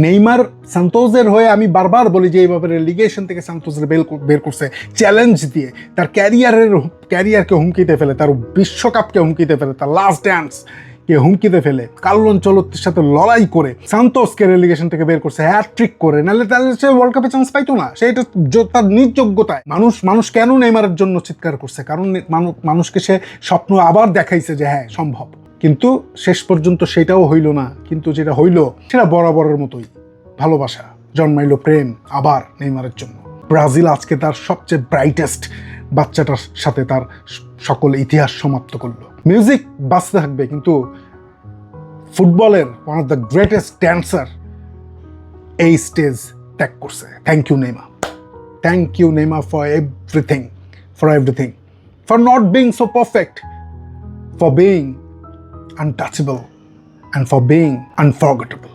Neymar সান্তোসের হয়ে আমি বারবার বলি যে এই ব্যাপারে লিগেশন থেকে সান্তোসের বের করছে চ্যালেঞ্জ দিয়ে, তার ক্যারিয়ারকে হুমকিতে ফেলে, তার বিশ্বকাপকে হুমকিতে ফেলে, তার লাস্ট ড্যান্সকে হুমকিতে ফেলে, কার্লো আনচেলত্তির সাথে লড়াই করে সান্তোসকে রেলিগেশন থেকে বের করছে হ্যাট্রিক করে, নাহলে তাহলে সে ওয়ার্ল্ড কাপে চান্স পাইতো না। সেটা তার নিজ যোগ্যতায়। মানুষ কেন নেইমারের জন্য চিৎকার করছে? কারণ মানুষকে সে স্বপ্ন আবার দেখাইছে যে হ্যাঁ সম্ভব। কিন্তু শেষ পর্যন্ত সেটাও হইল না। কিন্তু যেটা হইল সেটা বরাবরের মতোই, ভালোবাসা জন্মাইলো, প্রেম আবার নেইমারের জন্য। ব্রাজিল আজকে তার সবচেয়ে ব্রাইটেস্ট বাচ্চাটার সাথে তার সকল ইতিহাস সমাপ্ত করলো। মিউজিক বাঁচতে থাকবে, কিন্তু ফুটবলের one of the greatest dancer এই স্টেজ ত্যাগ করছে। Thank you Neymar, thank you Neymar for everything, for not being so perfect, for being untouchable and for being unforgettable.